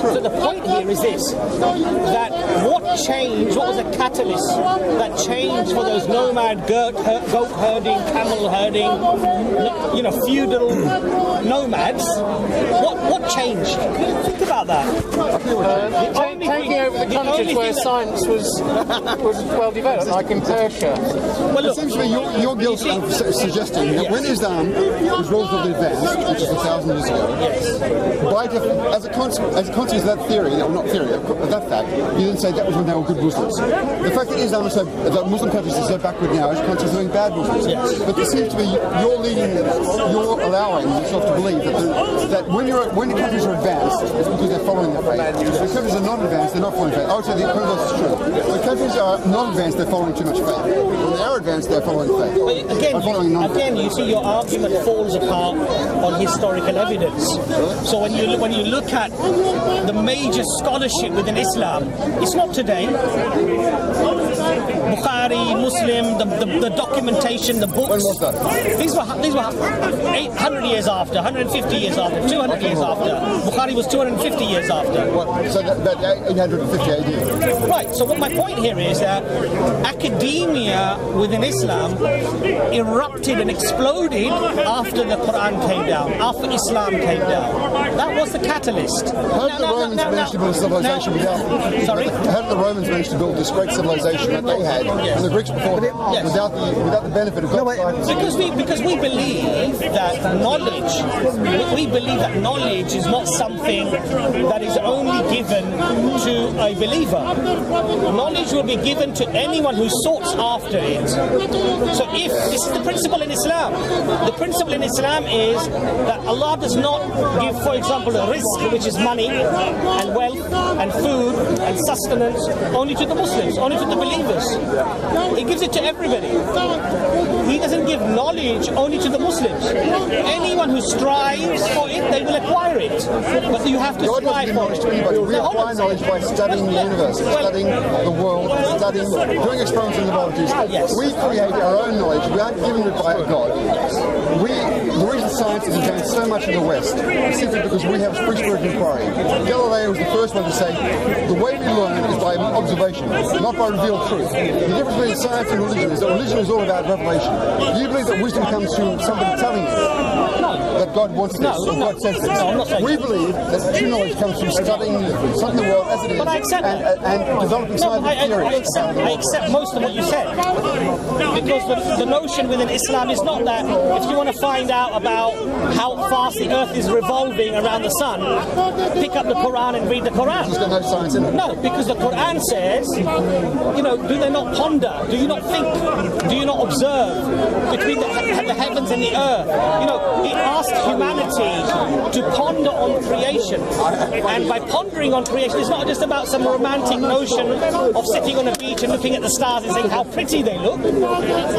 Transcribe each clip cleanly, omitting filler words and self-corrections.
true. So the point here is this, that what changed, what was the catalyst that changed for those nomad goat herding, camel herding, feudal nomads? What changed? Think about that. Taking over the countries where science was well developed, like in Persia. Well, look, it seems to me you're guilty of suggesting that when Islam was relatively advanced, which is 1,000 years ago, as a consequence of that theory, or not theory, of that fact, you then say that was when they were good Muslims. The fact that that Muslim countries are so backward now is conscious of being bad Muslims. But it seems to me you're allowing yourself to believe that when the countries are advanced, it's because they're following the faith. When countries are not advanced, they're not following the faith. I would say the equivalence is true. When countries are not advanced, they're following too much faith. When they are advanced, they're following the faith. But again, you see, your argument falls apart on historical evidence. So when you look at the major scholarship within Islam, it's not today. Bukhari, Muslim, the documentation, the books. When was that? These were 800 years after, 150 years after, 200 years after. Bukhari was 250 years after. So that 850 AD. Right, so what my point here is that academia within Islam erupted and exploded after the Quran came down, after Islam came down. That was the catalyst. How did the Romans manage to build a civilization without... Sorry? How did the Romans manage to build this great civilization that they had, and the Greeks before them, without the benefit of God's guidance? Because we believe that knowledge is not something that is only given to a believer. Knowledge will be given to anyone who sought after it. So if this is the principle in Islam, the principle in Islam is that Allah does not give, for example, a rizq, which is money and wealth and food and sustenance, only to the Muslims, only to the believers. He gives it to everybody. He doesn't give knowledge only to the Muslims. Anyone who strives for it, they will acquire it. But you have to strive for it. We acquire knowledge by studying the universe, studying the world, doing experiments in laboratories. We create our own knowledge. We aren't given it by God. The reason science has advanced so much in the West is simply because we have free spirit inquiry. Galileo was the first one to say the way we learn is by observation, not by revealed truth. The difference between science and religion is that religion is all about revelation. Do you believe that wisdom comes from somebody telling you that God wants this or God says this? We believe that true knowledge comes from studying the world as it is and developing scientific theories. I accept most of what you said, because the notion within Islam is not that if you want to find out about how fast the earth is revolving around the sun, pick up the Quran and read the Quran. There's no science in it. No, because the Quran says, do they not ponder? Do you not think? Do you not observe between the heavens and the earth? It asks humanity to ponder on creation. And by pondering on creation, it's not just about some romantic notion of sitting on a beach and looking at the stars and saying how pretty they look.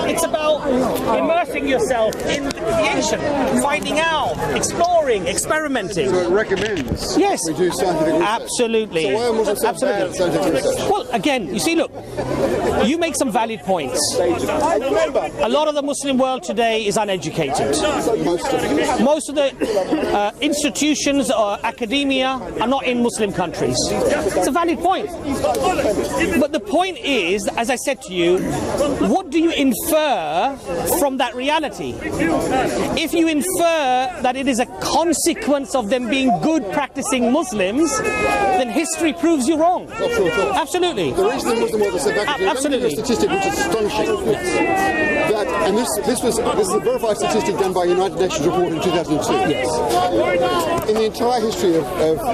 It's about immersing yourself in the creation, finding out, exploring, experimenting. So it recommends we do scientific research. Absolutely. So why are Muslims so bad at scientific research? Well, again, you see, look, you make some valid points. A lot of the Muslim world today is uneducated. Most of the institutions or academia are not in Muslim countries. It's a valid point. But the point is, as I said to you, what do you infer from that reality? If you infer that it is a consequence of them being good practicing Muslims, then history proves you wrong. Absolutely. The reason the Muslim world is so backward, absolutely. A statistic which is astonishing. And this is a verified statistic done by a United Nations report in 2002. In the entire history of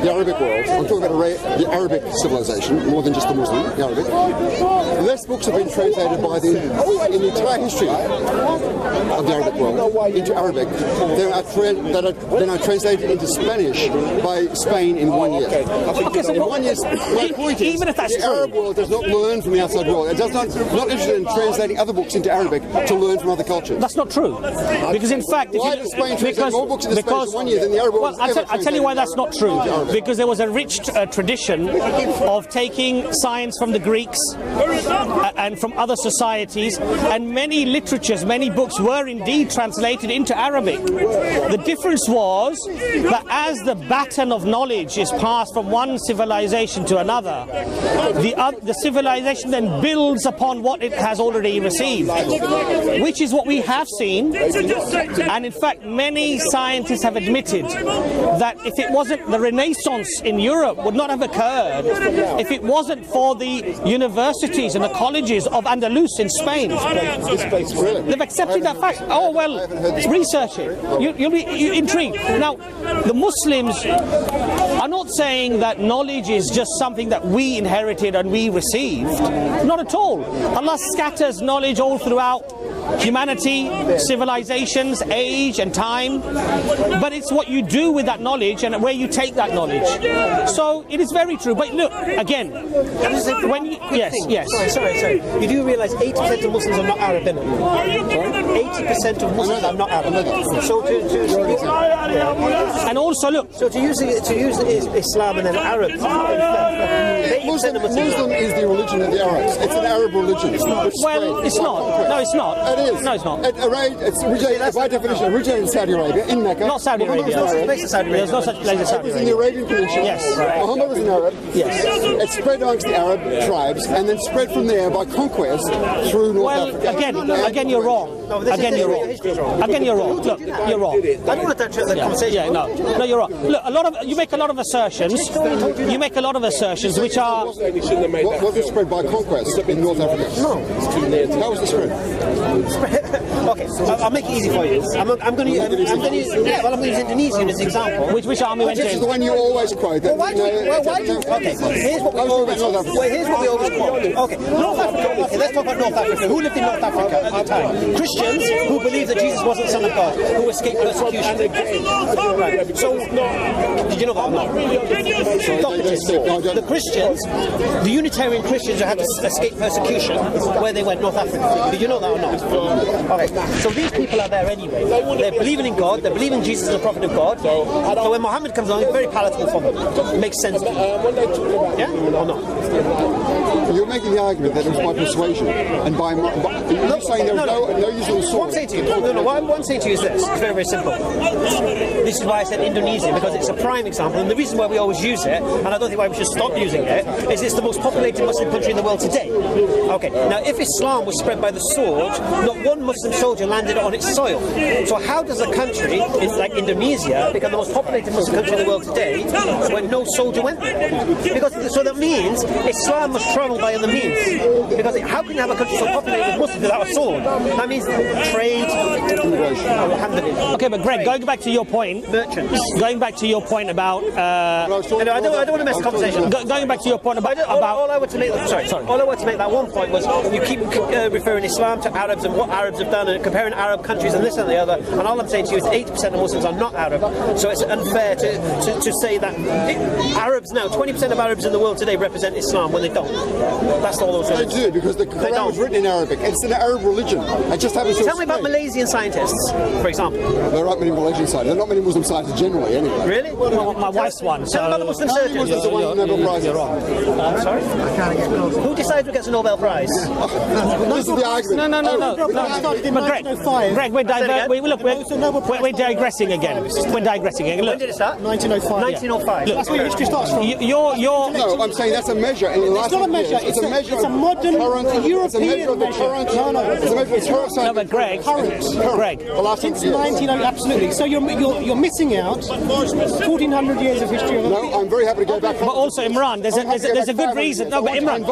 the Arabic world, I'm talking about the Arabic civilization, more than just the Muslim, the Arabic, less books have been translated in the entire history of the Arabic world into Arabic that are translated into Spanish by Spain in 1 year. Okay, so in 1 year, my point is, even if that's the Arab world does not learn from the outside world. It not interested in translating other books into Arabic to learn from other cultures. That's not true. Because in fact, why does Spain translate more books into Spanish in 1 year than the Arab world? I'll tell you why that's not true. Because there was a rich tradition of taking science from the Greeks and from other societies, and many literatures, many books were indeed translated into Arabic. The difference was that as the baton of knowledge is passed from one civilization to another, the civilization then builds upon what it has already received, which is what we have seen. And in fact, many scientists have admitted that if it wasn't, the Renaissance in Europe would not have occurred if it wasn't for the universities and the colleges of Andalus in Spain. They've accepted that fact. Oh well, research it. You'll be intrigued. Now, the Muslims are not saying that knowledge is just something that we inherited and we received. Not at all. Allah scatters knowledge all throughout humanity, civilizations, age and time, but it's what you do with that knowledge and where you take that knowledge. So it is very true. But look, again, when you, yes. Sorry. You do realise 80% of Muslims are not Arab, innit? 80% of Muslims are not Arab. So and also look. So to use Islam and then Arab. Muslim is the religion of the Arabs. It's an Arab religion. Well, it's not. No, it's not. It is. No, it's not. It's originated, by definition, originated in Saudi Arabia, in Mecca. Not Saudi Arabia. There's no such place as Saudi Arabia. It was in the Arabian Peninsula. Yes. Muhammad was an Arab. Yes. It spread amongst the Arab tribes and then spread from there by conquest through North Africa. Again, you're wrong. Again, you're wrong. Again, you're wrong. Look, you're wrong. I don't want to touch the conversation. Yeah, no, you're wrong. Look, you make a lot of assertions. You make a lot of assertions which are. Was it spread by conquest in North Africa? No. How was it spread? Okay, I'll make it easy for you. I'm going to use Indonesia as an example. Which army went in? This is the one you always quote. Why do you? Okay, here's what we always quote. Okay, North Africa. Okay, let's talk about North Africa. Who lived in North Africa at the time? Christians who believed that Jesus wasn't the Son of God, who escaped persecution. Right. So, did you know that or not? The Christians, the Unitarian Christians who had to escape persecution, where they went, North Africa. Did you know that or not? Okay, so these people are there anyway. They're believing in God, they're believing Jesus is the prophet of God. So when Muhammad comes along, it's very palatable for them. It makes sense to them. Yeah? Or not? You're making the argument that it was by persuasion and by you're saying there was no use of the sword. What I'm saying to you, what I'm saying to you is this. It's very, very simple. This is why I said Indonesia, because it's a prime example, and the reason why we always use it, and I don't think why we should stop using it, is it's the most populated Muslim country in the world today. Okay, now if Islam was spread by the sword, not one Muslim soldier landed on its soil. So how does a country like Indonesia become the most populated Muslim country in the world today when no soldier went there? Because so that means Islam must travel by other means. Because how can you have a country so populated with Muslims without a sword? That means trade, immigration. Okay, but Greg, going back to your point, merchants. Going back to your point about, I don't want to mess the conversation. Going back to your point about, all I want to make, all I want to make that one point was you keep referring Islam to Arabs and what Arabs have done and comparing Arab countries and this and the other. And all I'm saying to you is 80% of Muslims are not Arab. So it's unfair to say that Arabs now, 20% of Arabs in the world today represent Islam when they don't. That's all I'm saying. They do, because the Quran was written in Arabic. It's an Arab religion. It just happens to Tell me about Malaysian scientists, for example. There aren't many Malaysian scientists. There are not many Muslim scientists generally, anyway. Really? Well, my wife's one. So tell me about the Muslim surgeons. You're wrong. I'm sorry? Who decides who gets a Nobel Prize? This is the argument. No. Greg, we're digressing again. We're digressing again. Look, when did it start? 1905. 1905. That's where history starts from. No, I'm saying that's a measure. It's not a measure. It's a modern European measure. It's a measure of current. No, but Greg. Since 1900, absolutely. So you're missing out 1,400 years of history. No, I'm very happy to go back. But also, Imran, there's a good reason. No, but Imran.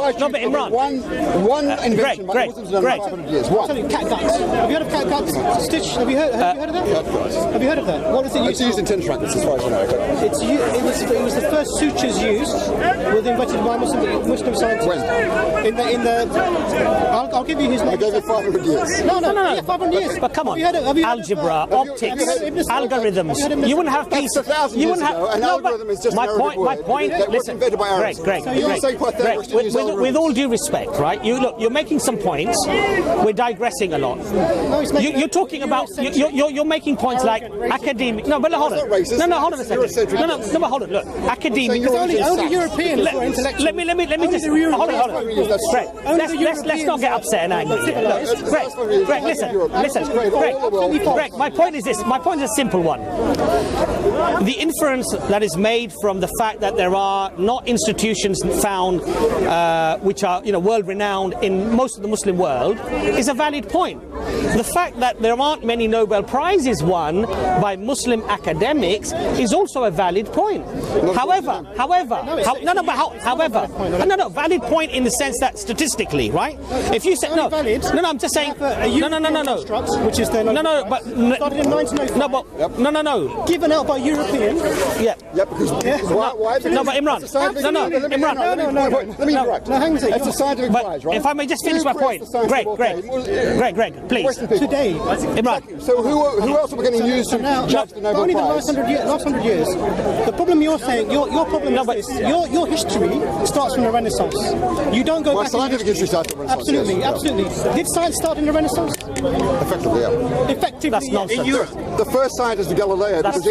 One invention by Muslims in 500 years. One. Have you heard of cat stitch? Have you heard of that? Have you heard of that? What is it used? It's used in tin trackers, as far as I know. It was the first sutures used, were invented by Muslim scientists. When? I'll give you his name. I gave you 500 years. No. Yeah, 500 years. But come on, algebra, optics, algorithms. You wouldn't have That's 1,000 years ago. An algorithm is just my an Arabic word. My point. That was invented by Arabs. Greg. With all due respect, right? You're making some points. We're digressing a lot. You're talking about. You're making points like academic. No, but hold on. No, hold on a second. No, but hold on. Look, academic. Only Europeans were intellectuals. Let me just hold on. Greg, let's not get upset and angry. Greg, listen. Greg, my point is this. My point is a simple one. The inference that is made from the fact that there are not institutions found which are world renowned in most of the Muslim world is a valid point. The fact that there aren't many Nobel Prizes won by Muslim academics is also a valid point. However, valid point in the sense that statistically, right? If you say no, I'm just saying no. Which is the started in 1905. No. Given out by Europeans. Yeah, because why? No, but Imran. Let me interrupt. No, hang on a second. It's a scientific prize, right? If I may just finish my point, Greg, please. Today, Imran. So who else are we going to use to judge the Nobel only Prize? the last 100 years. The problem you're saying, your problem is this. Your history starts from the Renaissance. You don't go back. Scientific history starts from the Renaissance. Absolutely. Did science start in the Renaissance? Effectively, yeah. Effectively, that's nonsense. in Europe. The first scientist was Galileo. That's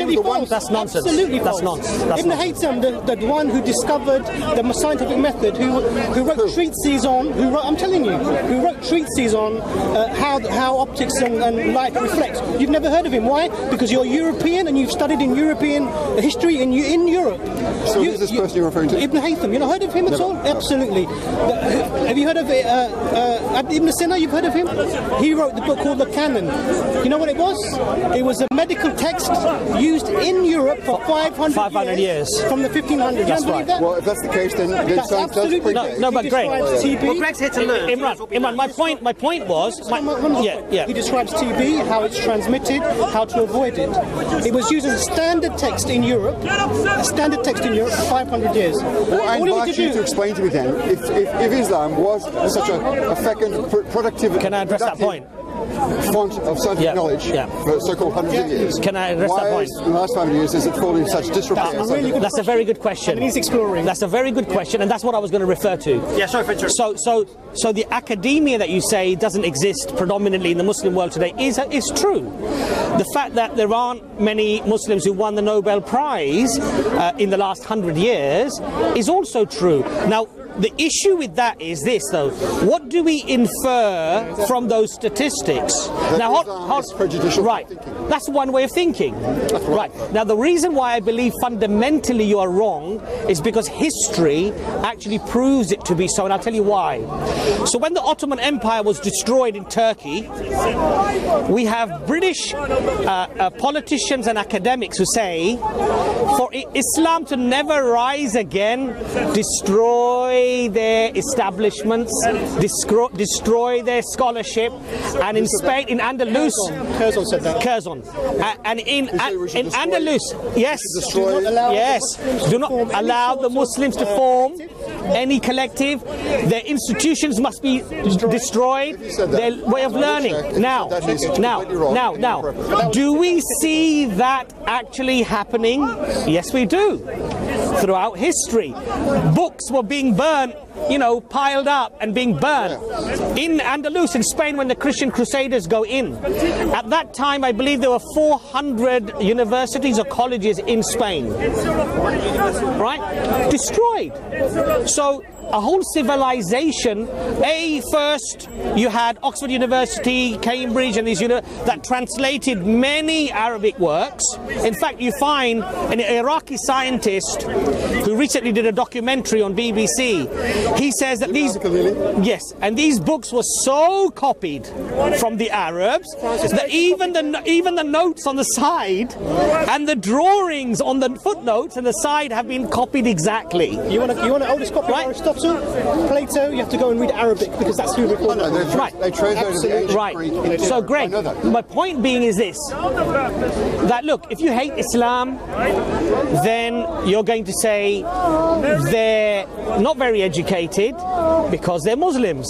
nonsense. Absolutely that's false. nonsense. That's Ibn Haytham, the one who discovered the scientific method, who wrote treatises on, who wrote treatises on how optics and light reflect. You've never heard of him. Why? Because you're European and you've studied in European history in Europe. So who's this person you're referring to? Ibn Haytham. You've not heard of him at all? Absolutely. Have you heard of Ibn Sina? You've heard of him? He wrote the book called The Canon. You know what it was? It was a medical text used in Europe for 500 years. From the 1500s. That's right. That? Well, if that's the case, then science does predate. No, but Greg. Well, Greg's here to learn. Imran, my point was. He describes TB, how it's transmitted, how to avoid it. It was used as a standard text in Europe. For 500 years. Well, I invite you to explain to me then, if Islam was such a fecund productivity. Can I address that point? Font of scientific knowledge for so-called hundreds of years. Can I address that point? In the last 5 years has it fallen in such disrepair? That's a very good question. And he's exploring. That's a very good question, and that's what I was going to refer to. Yeah, sorry for interrupting. So the academia that you say doesn't exist predominantly in the Muslim world today is true. The fact that there aren't many Muslims who won the Nobel Prize in the last 100 years is also true. Now, the issue with that is this, though. What do we infer from those statistics? Prejudicial right. That's one way of thinking. Right. Now, the reason why I believe fundamentally you are wrong is because history actually proves it to be so, and I'll tell you why. So when the Ottoman Empire was destroyed in Turkey, we have British politicians and academics who say, for Islam to never rise again, destroy their establishments, destroy their scholarship, and in Spain, in Andalus, Curzon said that. Curzon, and in Andalus, yes, do not allow the Muslims to form any collective. Their institutions must be destroyed. Their way of learning. Now, do we see that actually happening? Yes, we do. Throughout history, books were being burnt, piled up and being burnt. In Andalus, in Spain, when the Christian Crusaders go in, at that time, I believe there were 400 universities or colleges in Spain. Right? Destroyed. So, a whole civilization. First you had Oxford University, Cambridge, and these that translated many Arabic works. In fact, you find an Iraqi scientist who who recently did a documentary on BBC. He says that these books were so copied from the Arabs that even the notes on the side and the drawings on the footnotes and the side have been copied exactly. You want an oldest copy of Aristotle, Plato? You have to go and read Arabic because that's who recorded it. Right. They translated the ancient Greek. So, Greg, my point being is this: that look, if you hate Islam, then you're going to say they're not very educated because they're Muslims.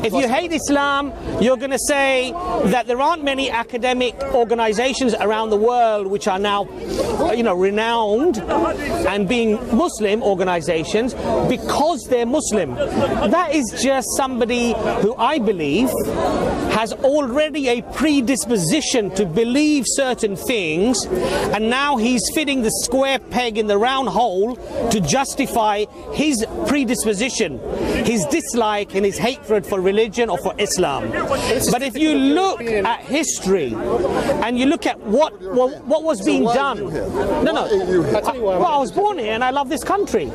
If you hate Islam, you're going to say that there aren't many academic organizations around the world which are now, renowned and being Muslim organizations because they're Muslim. That is just somebody who I believe has already a predisposition to believe certain things, and now he's fitting the square peg in the round hole to justify his predisposition, his dislike and his hatred for religion or for Islam. But if you look at history and you look at what was being done, I was born here and I love this country.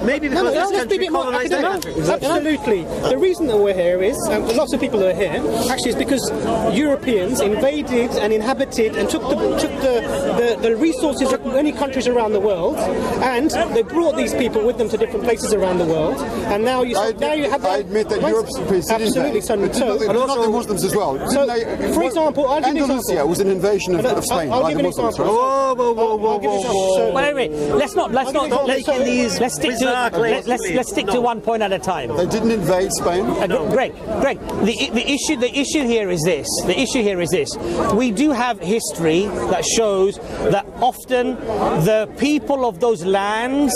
Maybe because let's be a bit more academic. Absolutely. The reason that we're here is, lots of people are here, actually, is because Europeans invaded and inhabited and took the resources of many countries around the world, and they brought these people with them to different places around the world. And now you have. I admit that Europe's absolutely. But also the Muslims as well. So, for example, Andalusia was an invasion of Spain by the Muslims. Whoa. Wait. Let's stick to one point at a time. They didn't invade Spain. Greg, the issue here is this. We do have history that shows that often the people of those lands,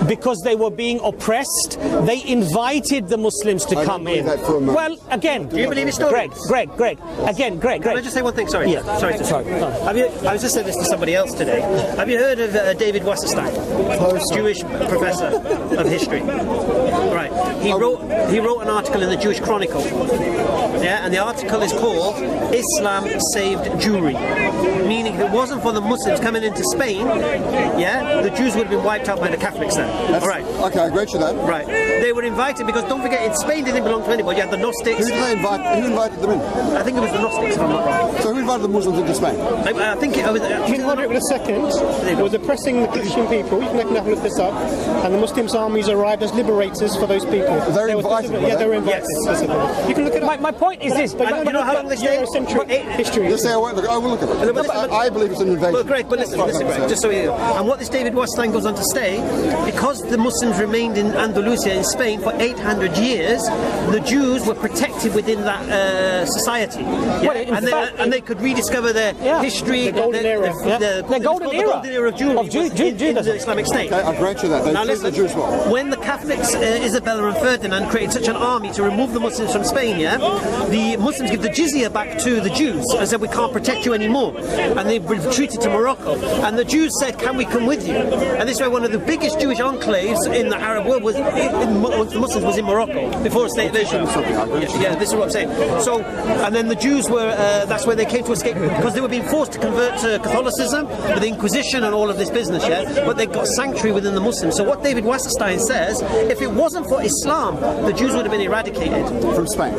because they were being oppressed, they invited the Muslims to come in. Well, again, do you believe it's Greg. Again, Greg. Can I just say one thing? Sorry. Yeah. Sorry. I was just saying this to somebody else today. Have you heard of David Wasserstein, Jewish professor of history? Right. He wrote an article in the Jewish Chronicle. Yeah, and the article is called "Islam Saved Jewry," meaning if it wasn't for the Muslims coming into Spain, the Jews would have been wiped out by the Catholics then. All right. Okay, I agree to that. Right. They were invited because don't forget, in Spain they didn't belong to anybody. You had the Gnostics. Who invited them in? I think it was the Gnostics, if I'm not wrong. So who invited the Muslims into Spain? I think it was. You can hold it with a second. It was oppressing the Christian people. You can have a look this up. And the Muslims' armies arrived as liberators for those people. They were invited. They were invited. Yes. You can look it up. My point is this. But you know how long they stayed? Eurocentric history. Yes, I will look at it. I believe it's an invasion. Well, Greg, but listen, Greg, just so you know. And what this David Wasserstein goes on to say, because the Muslims remained in Andalusia in Spain for 800 years, the Jews were protected within that society. And they could rediscover their history, the golden era. The golden era of Jewry in the Islamic State. Okay, I grant you that. Now listen, when the Catholics, Isabella and Ferdinand, created such an army to remove the Muslims from Spain, the Muslims give the jizya back to the Jews and said, we can't protect you anymore. And they retreated to Morocco. And the Jews said, can we come with you? And this way, one of the biggest Jewish enclaves in the Arab world was amongst the Muslims was in Morocco before a state nation. Yeah, this is what I'm saying. So, and then the Jews were, that's where they came to escape because they were being forced to convert to Catholicism with the Inquisition and all of this business, but they got sanctuary within the Muslims. So what David Wasserstein says, if it wasn't for Islam, the Jews would have been eradicated. From Spain?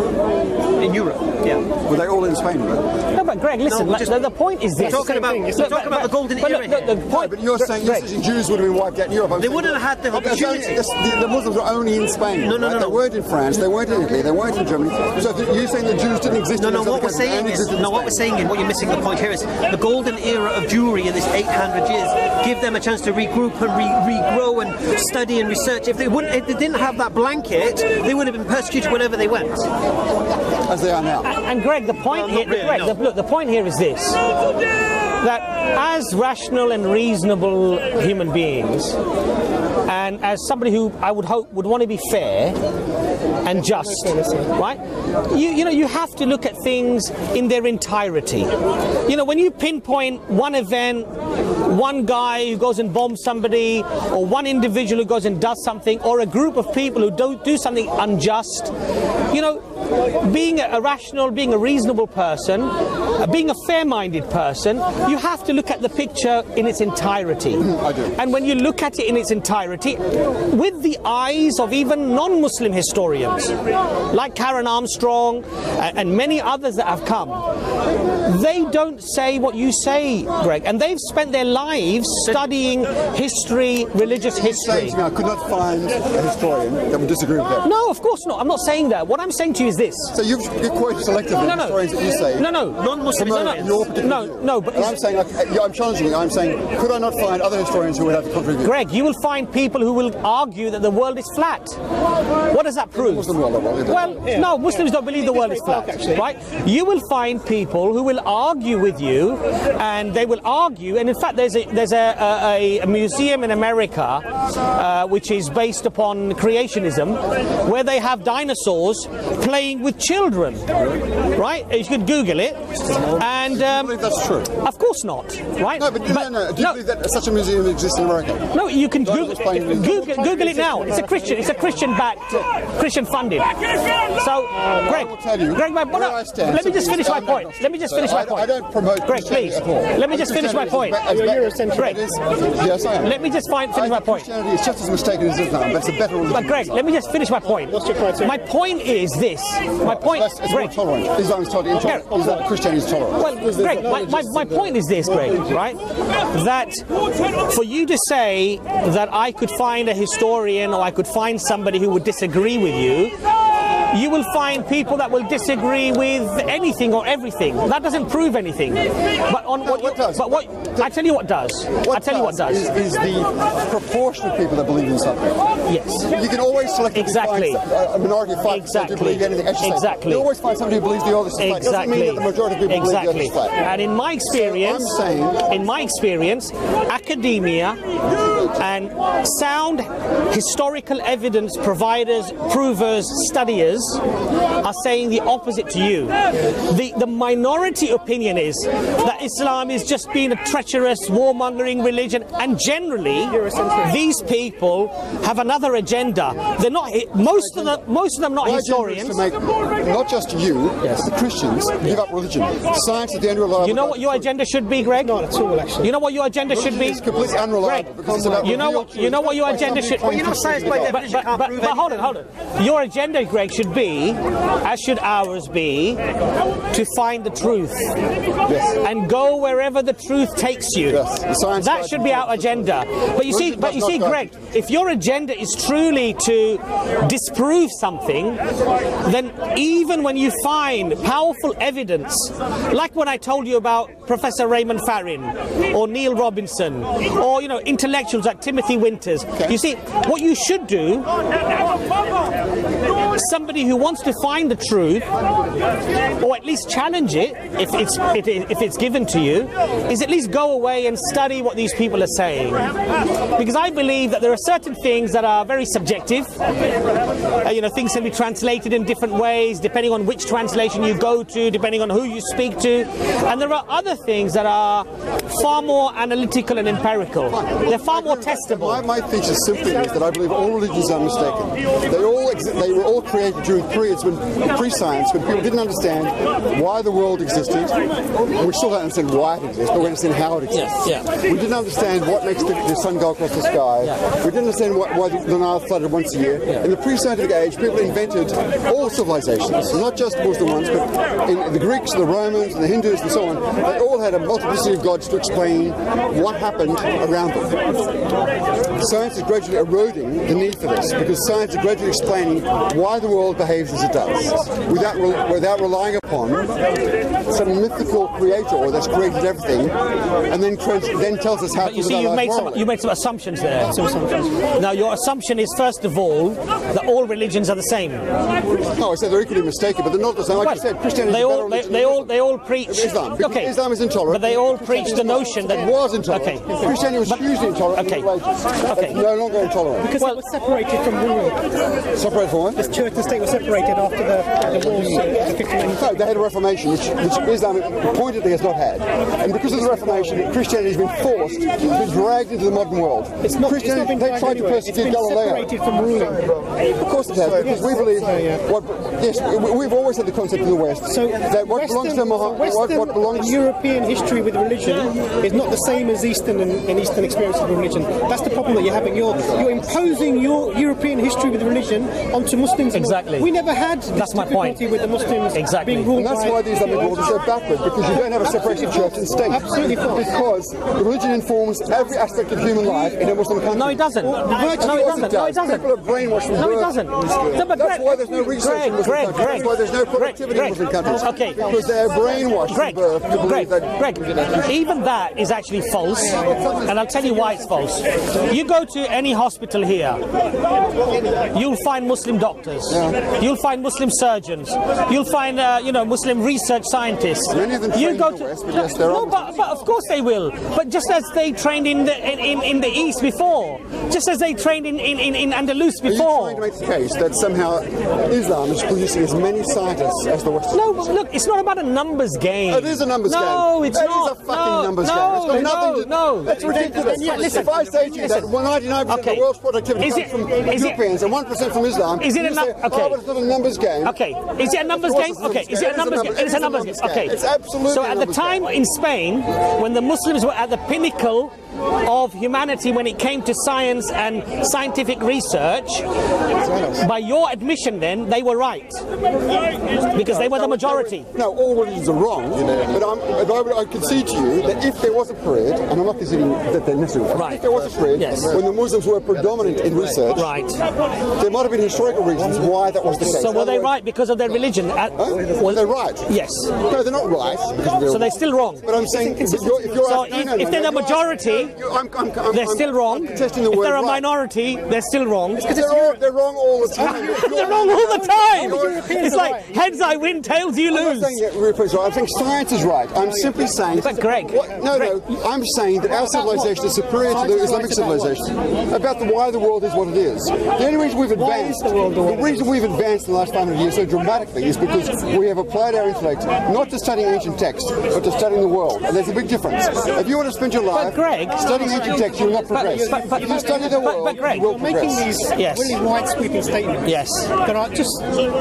In Europe, Were they all in Spain? No, but Greg, listen, the point is this. We're talking about the golden era here. But you're saying Jews would have been wiped out in Europe. They wouldn't have had the opportunity. The Muslims were only in Spain. No. They weren't in France, they weren't in Italy, they weren't in Germany. So you're saying the Jews didn't exist in what we're saying is, what you're missing the point here is the golden era of Jewry in this 800 years give them a chance to regroup and regrow and study and research. If they didn't have that blanket, they would have been persecuted wherever they went. As they are now. And Greg, the point the point here is this. That as rational and reasonable human beings, and as somebody who I would hope would want to be fair and just, right? You have to look at things in their entirety. When you pinpoint one event, one guy who goes and bombs somebody, or one individual who goes and does something, or a group of people who don't do something unjust, being a rational, being a reasonable person, being a fair-minded person, you have to look at the picture in its entirety. I do. And when you look at it in its entirety, with the eyes of even non-Muslim historians, like Karen Armstrong and many others that have come, they don't say what you say, Greg, and they've spent their lives studying history, religious history. I could not find a historian that would disagree with that. No, of course not. I'm not saying that. What I'm saying to you is this. So you're quoting selectively historians that you say. No, non-Muslims. No, but and I'm saying, I'm challenging you. I'm saying, could I not find other historians who would have the contrary view? Greg, you will find people who will argue that the world is flat. What does that prove? No, Muslims don't believe the world is flat, right? You will find people who will argue with you, and they will argue. And in fact, there's a museum in America which is based upon creationism, where they have dinosaurs playing with children, right? You could Google it, and do you believe that's true? Of course not, right? No, but do you believe that such a museum exists in America? No, you can Google it now. It's a Christian-backed, Christian-funded. So, Greg, let me just finish my point. I don't promote Greg, please. Let me just finish my point. Greg, yes, I am. let me just finish my point. Christianity is just as mistaken as Islam, but it's a better religion. But Greg, let me just finish my point. What's your criteria? My point is this. My point, It's Greg. more tolerant. Islam is totally intolerant. Christianity is tolerant. Well, Greg, my point is this, Greg, right? That for you to say that I could find a historian or I could find somebody who would disagree with you, you will find people that will disagree with anything or everything. That doesn't prove anything. But on what does? But what I tell you what does. I tell you what does is the proportion of people that believe in something. Yes. You can always selectively find a minority of 5% who believe anything. Exactly. You always find somebody who believes the earth is flat. It doesn't mean that the majority of people believe the earth is flat. And in my experience, academia and sound historical evidence providers, provers, studiers are saying the opposite to you. The minority opinion is that Islam is just being a treacherous, warmongering religion, and generally these people have another agenda. They're not most of them not historians. To make not just you, the Christians, give up religion. Science is the only reliable. You know what your agenda should be, Greg? Not at all, actually. You know what your agenda should be? It's completely unreliable. Greg, you know what your agenda should be? But hold on. Your agenda, Greg, should be, as should ours be, to find the truth and go wherever the truth takes you. That should be our agenda. But you see, Greg, if your agenda is truly to disprove something, then even when you find powerful evidence, like when I told you about Professor Raymond Farrin or Neil Robinson, or intellectuals like Timothy Winters, you see, what you should do, somebody who wants to find the truth, or at least challenge it, if it's given to you, is at least go away and study what these people are saying. Because I believe that there are certain things that are very subjective. Things can be translated in different ways, depending on which translation you go to, depending on who you speak to. And there are other things that are far more analytical and empirical. They're far more testable. My thesis simply is that I believe all religions are mistaken. They were all created during periods when pre-science, when people didn't understand why the world existed. We still don't understand why it exists, but we understand how it exists. We didn't understand what makes the sun go across the sky. We didn't understand why the Nile flooded once a year. In the pre-scientific age, people invented all civilizations, not just Muslim ones, but in the Greeks, the Romans, and the Hindus, and so on. They all had a multiplicity of gods to explain what happened around them. Science is gradually eroding the need for this, because science is gradually explaining why the world behaves as it does, without relying upon some mythical creator that's created everything, and then tells us how to live our life morally. You made some assumptions there. Now, your assumption is, first of all, that all religions are the same. No, I said they're equally mistaken, but they're not the same. Like you said, Christianity is a better religion. They all preach Islam. Okay, Islam is intolerant. but they all preach the notion that it was intolerant. Okay, Christianity was hugely intolerant. Okay. It's no longer intolerant. Because it was separated from the world. Separated from what? church and state were separated after the wars of 1592. No, they had a Reformation, which Islam pointedly has not had. And because of the Reformation, Christianity has been forced to be dragged into the modern world. It's not been they tried to persecute Galileo. separated from ruling. Of course it has, because we believe, we've always had the concept in the West, that what belongs to what belongs to European history with religion is not the same as Eastern and Eastern experiences with religion. That's the problem that you're having. You're imposing your European history with religion onto Muslims. Exactly. We never had That's my point. with the Muslims being ruled And that's why the Islamic world is so backward, because you don't have a separation of church and state. Absolutely false. Because religion informs every aspect of human life in a Muslim country. No, it doesn't. No, it doesn't. No, it doesn't. People are brainwashed from No, it birth. doesn't. No, but That's why there's no research in Muslim countries. That's why there's no productivity in Muslim countries. Okay. Because they're brainwashed from birth to believe that... even that is actually false, and I'll tell you why it's false. You go to any hospital here, you'll find Muslim doctors, you'll find Muslim surgeons, you'll find Muslim research scientists. Many of them train in the West, but yes, there are. But of course they will. But just as they trained in the East before, just as they trained in Andalus before. Are you trying to make the case that somehow Islam is producing as many scientists as the West? No, look, it's not about a numbers game. It is a numbers game. No, it's not. It is a fucking numbers game. It's got nothing to... No. That's ridiculous. Listen, if I say to you that 99% of the world's productivity comes from Europeans and 1% from Islam, is it you say, but it's not a numbers game. Okay, is it a numbers game? Okay, is it a numbers game? It's a numbers game. Okay, it's absolutely. So at the time in Spain, when the Muslims were at the pinnacle of humanity when it came to science and scientific research, by your admission then, they were right. Because they were the majority. No, all religions are wrong, but I concede to you that if there was a period, and I'm not conceding that they're necessarily right, if there was a period when the Muslims were predominant in research, there might have been historical reasons why that was the case. So were they right because of their religion? Were they right? Yes. No, they're not right. So they're still wrong. But I'm saying, if they're the majority, they're still wrong. If they're a minority, they're still wrong. They're wrong all the time. They're wrong all the time. It's like heads I win, tails you lose. I'm saying science is right. I'm simply saying. But Greg, I'm saying that our civilization is superior to the Islamic civilization. About why the world is what it is. The only reason we've advanced, the reason we've advanced in the last 500 years so dramatically is because we have applied our intellect not to studying ancient texts, but to studying the world. And there's a big difference. If you want to spend your life studying ancient texts, you will not progress. If you study the world, you will progress. Making these really wide sweeping statements that are just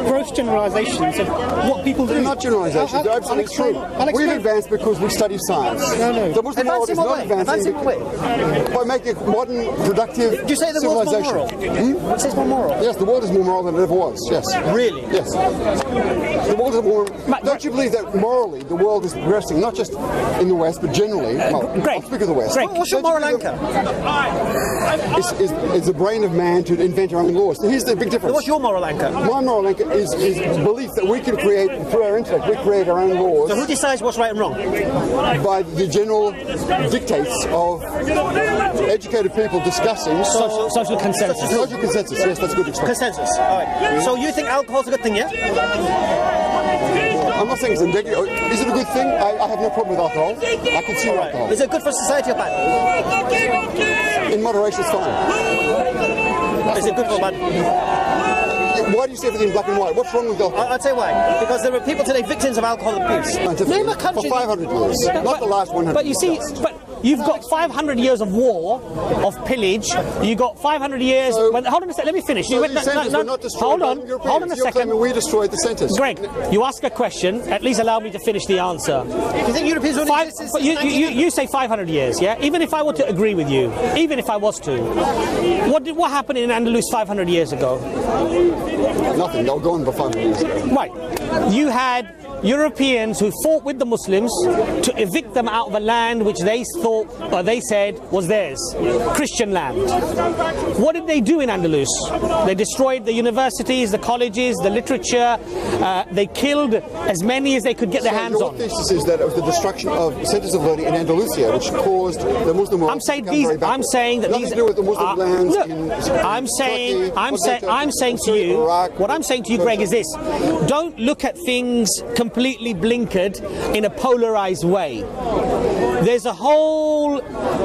gross generalizations of what people do. They're not generalizations, they're absolutely true. We've advanced because we study science. The Muslim world is not advancing by making it modern, productive civilization. Do you say the world's more moral? It says more moral. Yes, the world is more moral than it ever was, yes. Really? Yes. The world is more... Don't you believe that morally the world is progressing, not just in the West, but generally? I'll speak of the West. What's your moral anchor? It's the brain of man to invent our own laws. Here's the big difference. What's your moral anchor? My moral anchor is belief that we can create, through our intellect, we create our own laws. So who decides what's right and wrong? By the general dictates of educated people discussing social consensus. Social consensus, yes, that's a good expression. Consensus. All right. So you think alcohol's a good thing, yeah? I'm not saying it's a negative. Is it a good thing? I have no problem with alcohol. I consume alcohol. Is it good for society or bad? In moderation, it's fine. Is it good or bad? Why do you say everything in black and white? What's wrong with alcohol? I'll tell you why. Because there are people today victims of alcohol abuse. Name a country. For 500 years, not the last 100 But you see, years. You've got 500 years of war, of pillage. You got 500 years. So, hold on a second. Let me finish. So the centres were not destroyed. Hold on a You're second. claiming we destroyed the centres. Greg, you ask a question. At least allow me to finish the answer. Do you think Europeans only existed you say 500 years, yeah? Even if I were to agree with you, even if I was to, what happened in Andalus 500 years ago? Nothing. They'll go on for 500 years ago. Right. You had Europeans who fought with the Muslims to evict them out of a land which they thought, or they said, was theirs, Christian land. What did they do in Andalus? They destroyed the universities, the colleges, the literature. They killed as many as they could get their hands on. Your thesis is that it was the destruction of centres of learning in Andalusia, which caused the Muslim world. I'm saying that nothing these to do with the Muslim lands. Look, in I'm saying to you, what I'm saying to you, Greg, is this: don't look at things completely blinkered in a polarized way. there's a whole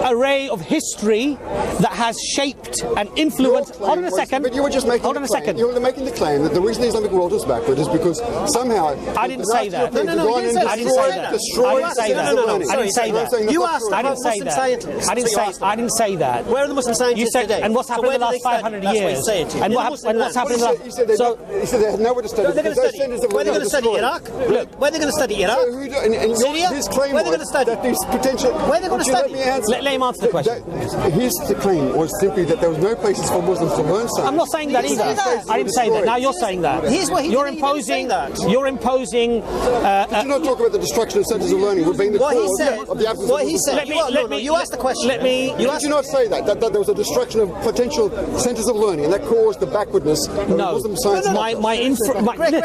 array of history that has shaped and influenced. Hold on a second. But you were just making You were making the claim that the reason the Islamic world was backward is because somehow I didn't say that. No, you didn't say that. I didn't say that. I didn't say that. You asked about Muslim scientists. I didn't say that. Where are the Muslim scientists today? And what's happened in the last 500 years? And what's happened in the last... He said they had nowhere to study. Where are they going to study? Iraq? Look, where are they going to study? Iraq? Syria? His claim where are they going to study? That these potential... Where are they going to study? Let him answer the question. His claim was simply that there was no places for Muslims to learn science. I'm not saying that either. I didn't say that. Now you're saying that. Here's what you're imposing. You're imposing. Did you not talk about the destruction of centres of learning being the cause of the absence what he said. You asked the question. Did you not say that there was a destruction of potential centres of learning and that caused the backwardness of Muslim science?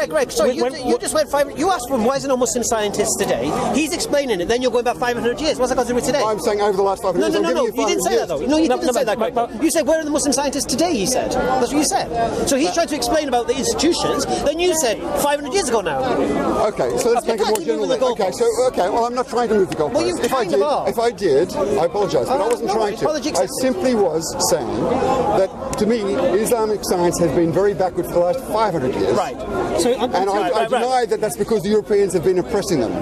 Greg, sorry, you just went 500. You asked him why is there no Muslim scientists today? He's explaining it. Then you're going back 500 years. What's that got to do with today? I'm saying over the last 500 years. No. You didn't say that though. No, you didn't say that, Greg. You said where are the Muslim scientists today? He said. That's what you said. So he's trying to explain about the institutions. Then you said 500 years ago now. Okay, so let's make it more general. Well, I'm not trying to move the goalposts. Well, you if I did, I apologise, but I wasn't trying to. I simply was saying that to me, Islamic science has been very backward for the last 500 years. Right. So I deny that that's because the Europeans have been oppressing them.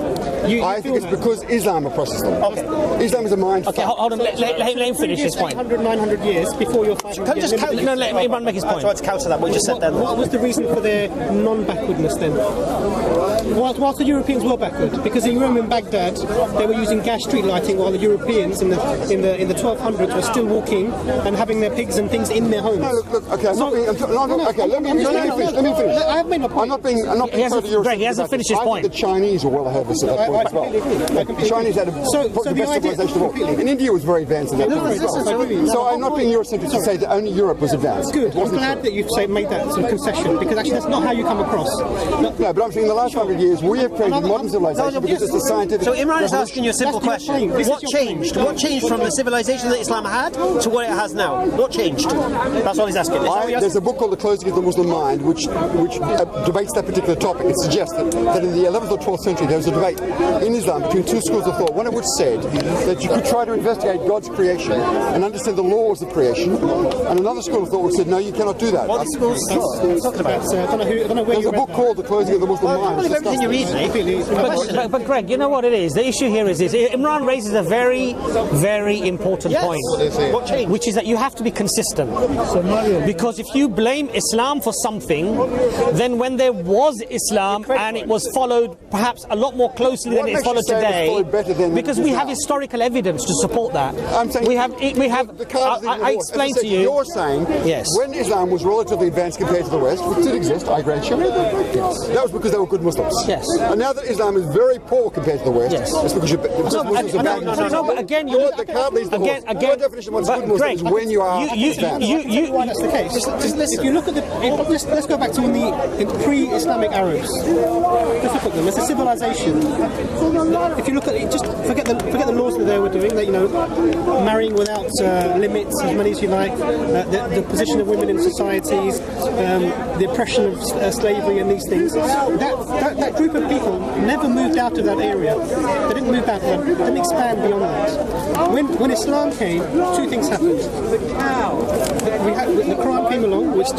I think it's because Islam oppresses them. Okay. Islam is a mind. Okay, hold on. Let him finish his point. 800, 900 years before your 500 years. No, let him make his point. I tried to counter that. What you just said then. What was the reason for their non-backwardness then? Whilst the Europeans were backward, because in Rome and Baghdad they were using gas street lighting, while the Europeans in the 1200s were still walking and having their pigs and things in their homes. No, look. Okay, let me finish. I have made my point. I'm not being Greg, he hasn't finished his point. I think the Chinese were well ahead of us at that point as well. The Chinese had the best civilization of all. And India was very advanced at that point as well. So I'm not being Eurocentric to say that only Europe was advanced. Good. I'm glad that you've made that sort of concession, because actually that's not how you come across. No, but I'm saying in the last 100 years we have created modern civilization because it's a scientific... So Imran is asking you a simple question. What changed? What changed from the civilization that Islam had to what it has now? What changed? That's all he's asking. There's a book called The Closing of the Muslim Mind which debates that particular topic. It suggests that in the 11th or 12th century there was a debate in Islam between two schools of thought, one of which said that you could try to investigate God's creation and understand the laws of creation, and another school of thought which said no, you cannot do that. What schools talking about? There's a book called The Closing of the Muslim Mind. I believe everything you read, mate. But Greg, you know what it is? The issue here is this. Imran raises a very, very important point. What changed? Which is that you have to be consistent. Because if you blame Islam for something, then when there was Islam and it was followed perhaps a lot more closely than it's followed today, because we have historical evidence to support that. I'm saying we have. I explained to you. You're saying when Islam was relatively advanced compared to the West, which did exist, I grant you, that was because they were good Muslims. Yes. And now that Islam is very poor compared to the West, it's because Muslims are bad. No, but again, your definition of what's good Muslim is when you are advanced. Why that's the case? If you look at let's go back to when the pre-Islamic Arabs. Let's look at them. It's a civilization. If you look at it, just forget the laws that they were doing. That marrying without limits, as many as you like. The position of women in societies, the oppression of slavery, and these things. That group of people never moved out of that area. They didn't move out of that. They didn't expand beyond that. When Islam came, two things happened. The Quran came along, which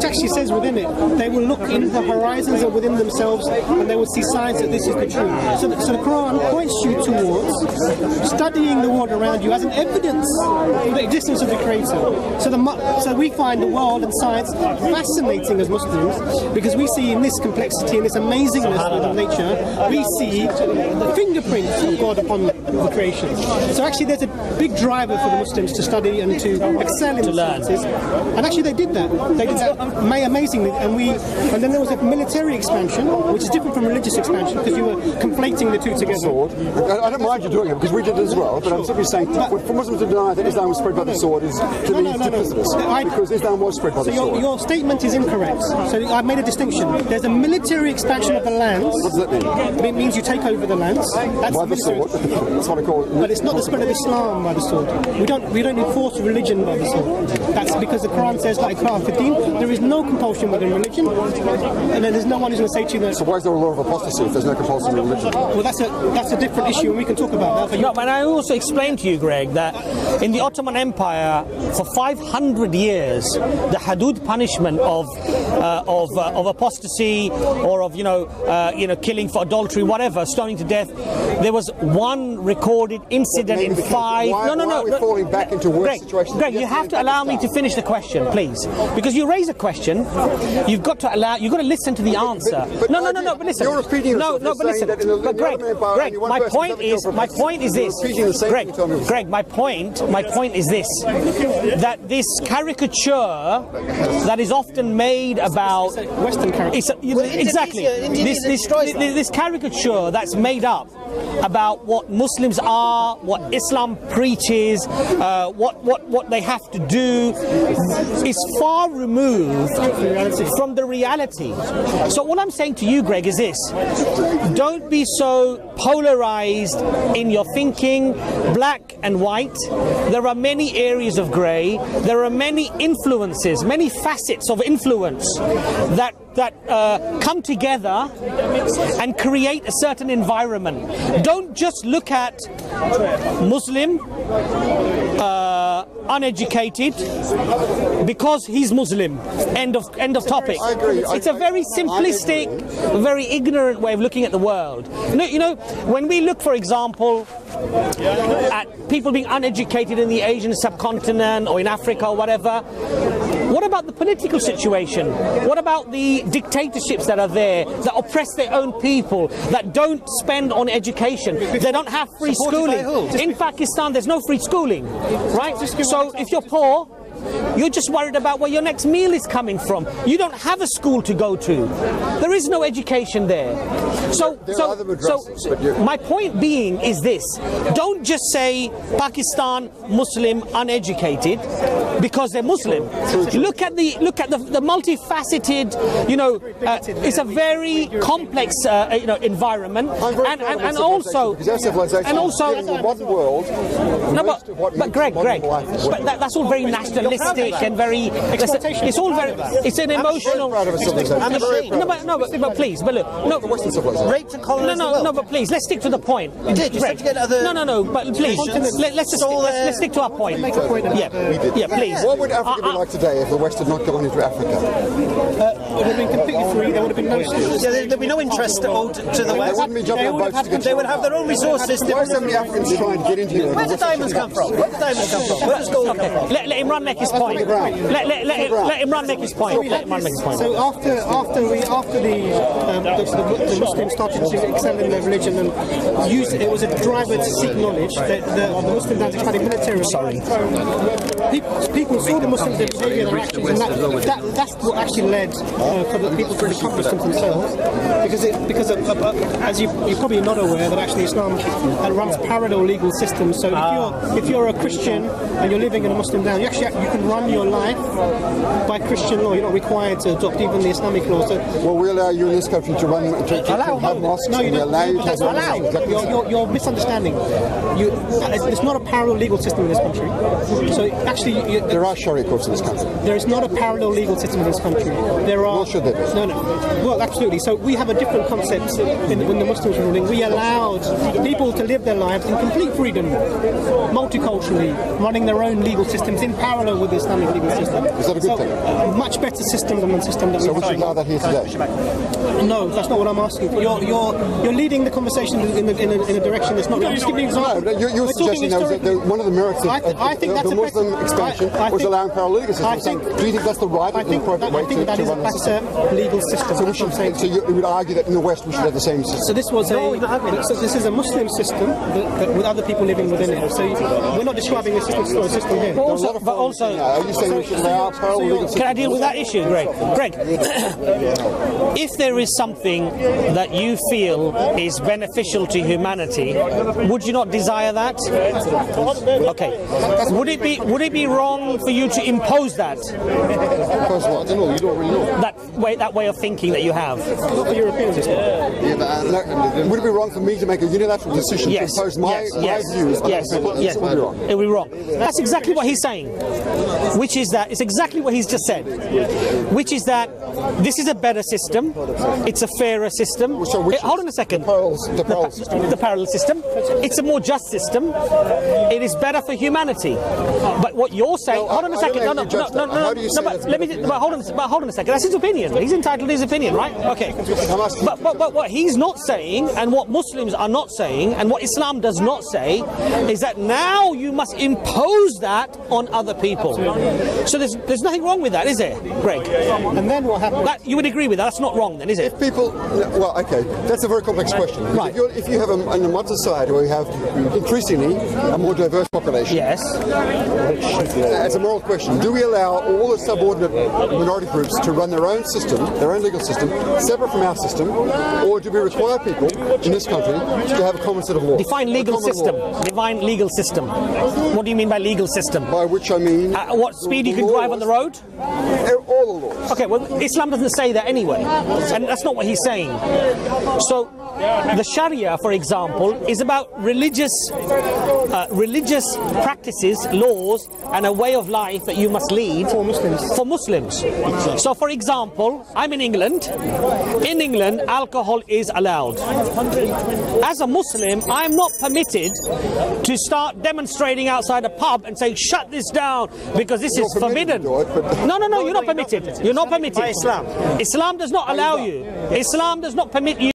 actually says within it, they will look in the horizons or within themselves, and they will see signs that this is the truth. So the Quran points you towards studying the world around you as an evidence for the existence of the Creator. So we find the world and science fascinating as Muslims, because we see in this complexity and this amazingness of nature, we see the fingerprints of God upon the creation. So actually there's a big driver for the Muslims to study and to excel in the sciences. And actually they did that. They did that amazingly. And then there was a military expansion, which is different from religious expansion, because you were conflating the two together. I don't mind you doing it, because we did it as well, but I'm simply saying, for Muslims to deny that Islam was spread by the sword is to me duplicitous, because Islam was spread by the sword. Your statement is incorrect. So I made a distinction. There's a military expansion of the lands. What does that mean? It means you take over the lands. That's by the sword. That's what I call it. But it's not the spread of Islam by the sword. We don't enforce religion by the sword. That's because the Quran says, like there is no compulsion within religion, and then there's no one who's going to say to you that. So why is there a law of apostasy if there's no compulsion in religion? Well, that's a different issue, and we can talk about that. No, but I also explained to you, Greg, that in the Ottoman Empire, for 500 years, the hudud punishment of apostasy or of killing for adultery, whatever, stoning to death, there was one recorded incident in 5. Why are we falling back into worse situations? Greg, you have to allow me to finish the question, please, because you raise a question. You've got to listen to the answer. But listen. You're repeating but listen. But Greg, my point is this. Greg, my point is this: that this caricature that is often made about Western caricature. Exactly. This caricature that's made up about what Muslims are, what Islam preaches, what they have to do, is far removed from the reality. So all I'm saying to you, Greg, is this: don't be so polarized in your thinking, black and white. There are many areas of grey. There are many influences, many facets of influence that come together and create a certain environment. Don't just look at Muslim, uneducated, because he's Muslim. End of topic. I agree. It's a very simplistic, very ignorant way of looking at the world. When we look, for example, at people being uneducated in the Asian subcontinent or in Africa or whatever, what about the political situation? What about the dictatorships that are there, that oppress their own people, that don't spend on education? They don't have free schooling. In Pakistan, there's no free schooling, right? So if you're poor, you're just worried about where your next meal is coming from. You don't have a school to go to. There is no education there. So my point being is this: don't just say Pakistan Muslim uneducated because they're Muslim. Look at the multifaceted. It's a very complex environment, and also because our civilization in the modern world. No, but Greg, that's all very nationalistic and very. It's all very. It's an emotional. But please, but look, rape and colonization. No, but please, let's stick to the point. You did. You said to get other. No, but please, let's stick to our point. Yeah, please. What would Africa be like today if the West had not gone into Africa? It would have been completely free. There would have been no schools. There'd be no interest owed to the West. They wouldn't be jumping on boats to get. They would have their own resources. Why are so many Africans trying to get into here? Where do diamonds come from? Where does gold come from? Let Imran make his point. Let Imran make his point. So after the Muslims started to excel in their religion and use it was a driver to seek knowledge. The Muslims had expanded militarily. Sorry. People saw the Muslims, their behaviour, their actions, and that's what actually led for the people to become Muslims themselves. Because as you're probably not aware that actually Islam runs parallel legal systems. So if you're a Christian and you're living in a Muslim town, you can run your life by Christian law. You're not required to adopt even the Islamic law. So, well, we allow you in this country to have mosques. No, you don't. Allow you to have mosques. You're misunderstanding. It's not a parallel legal system in this country. So actually, there are Sharia courts in this country. There is not a parallel legal system in this country. There are. Well, should there be? No. Well, absolutely. So we have a different concept when the Muslims were ruling. We allowed people to live their lives in complete freedom, multiculturally, running their own legal systems in parallel with the Islamic legal system. Is that a good thing? A much better system than the system that we have. So we should allow that here today? No, that's not what I'm asking for. You're leading the conversation in a direction that's not. I'm just giving you an example. No, you're suggesting that one of the merits of the Muslim expansion was allowing parallel legal systems. Do you think that's the right and appropriate way to run the system? Legal system. So you would argue that in the West we should have the same system? So this is a Muslim system with other people living within it. So we're not describing a system here. But also, are you saying we should allow parallel legal systems? Can I deal with that issue, Greg? If there is something that you feel is beneficial to humanity, would you not desire that? Okay. Would it be wrong for you to impose that? Impose what? I don't know. You don't really know. That way of thinking that you have. Not the Europeans. Yeah, but, would it be wrong for me to make a unilateral decision to impose my views on other people? Yes, it would be wrong. It would be wrong. That's exactly what he's saying. Which is that it's exactly what he's just said. Which is that this is a better system. It's a fairer system. Hold on a second. The parallel system. The parallel system. It's a more just system. It is better for humanity. But what you're saying, hold on a second. No. But hold on a second. That's his opinion. He's entitled to his opinion, right? Okay. But what he's not saying, and what Muslims are not saying, and what Islam does not say, is that now you must impose that on other people. So there's nothing wrong with that, is there, Greg? And then what happens? You would agree with that? That's not wrong, then, is it? If people, well, okay, that's a very complex question. Right. If you have a modern society where you have increasingly a more diverse population, yes, it's a moral question. Do we allow all the subordinate minority groups to run their own system, their own legal system, separate from our system, or do we require people in this country to have a common set of laws? Define legal system. Define legal system. What do you mean by legal system? By which I mean... what speed you can drive on the road? All the laws. Okay, well, Islam doesn't say that anyway, and that's not what he's saying. So, the Sharia, for example, is about religious practices, laws, and a way of life that you must lead for Muslims. So, for example, I'm in England. In England, alcohol is allowed. As a Muslim, I'm not permitted to start demonstrating outside a pub and saying, "Shut this down because this is forbidden." No, you're not permitted. You're not permitted. By Islam. Islam does not allow you. Islam does not permit you